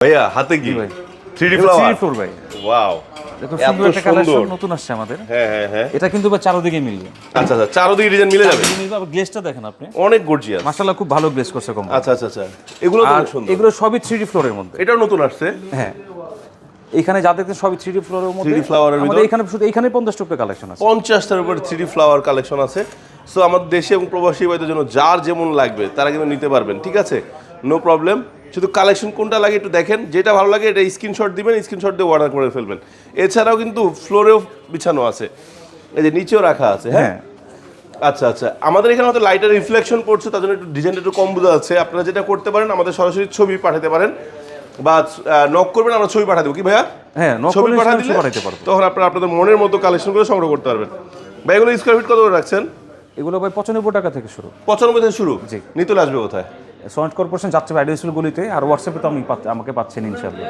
ভাইয়া হাতে কি ভাই 3D 3D ফ্লাওয়ার ফ্লোর ভাই ওয়াও দেখো এত সুন্দর একটা কালেকশন সুন্দর। নতুন আসছে আমাদের। হ্যাঁ হ্যাঁ হ্যাঁ এটা কিন্তু বা চারদিকে মিলবে। আচ্ছা আচ্ছা চারদিকে ডিজাইন মিলে যাবে মিলবে, আবার গ্লেজটা দেখেন আপনি, অনেক গর্জিয়াস মাশাআল্লাহ খুব ভালো গ্লেজ করছে কোম্পানি। আচ্ছা আচ্ছা আচ্ছা এগুলো তো আর অনেক সুন্দর এগুলো সবই 3D ফ্লোরের মধ্যে। এটাও নতুন আসছে হ্যাঁ এখানে যা দেখছেন সবই 3D ফ্লোরের মধ্যে। 3D ফ্লাওয়ারের আমাদের ভিতর? এখানে শুধু এখানে 50 টাকা কালেকশন আছে। 50টার উপর 3D ফ্লাওয়ার কালেকশন আছে। সো আমাদের দেশে এবং প্রবাসী ভাইদের জন্য যার যেমন লাগবে তারা কিন্তু নিতে পারবেন, ঠিক আছে, নো প্রবলেম। শুধু কালেকশন কোনটা লাগে একটু দেখেন, যেটা ভালো লাগে এটা স্ক্রিনশট দিবেন, স্ক্রিনশট দিয়ে অর্ডার করে ফেলবেন। এছাড়াও কিন্তু ফ্লোরেও বিছানো আছে, এই যে নিচেও রাখা আছে। হ্যাঁ আচ্ছা আচ্ছা আমাদের এখানে হয়তো লাইটের রিফ্লেকশন পড়ছে, তার জন্য একটু ডিজাইনটা একটু কম বোঝা যাচ্ছে। আপনারা যেটা করতে পারেন আমাদের সরাসরি ছবি পাঠাতে পারেন বা নক করবেন, আমরা ছবি পাঠা দেবো। কি ভাইয়া? হ্যাঁ নক ছবি করে পাঠা পাঠাতে দিলে পারবো। তখন আপনারা আপনাদের মনের মতো কালেকশন করে সংগ্রহ করতে পারবেন। ভাই এগুলো স্কোয়ার ফিট কত করে রাখছেন? এগুলো ভাই 95 টাকা থেকে শুরু। 95 থেকে শুরু। জি। নিতে আসবে কোথায়? সোয়েন্ট কর্পোরেশন যাচ্ছে আইডিয়াল গলিতে, আর হোয়াটসঅ্যাপে তো আমাকে পাচ্ছেন ইনশাআল্লাহ।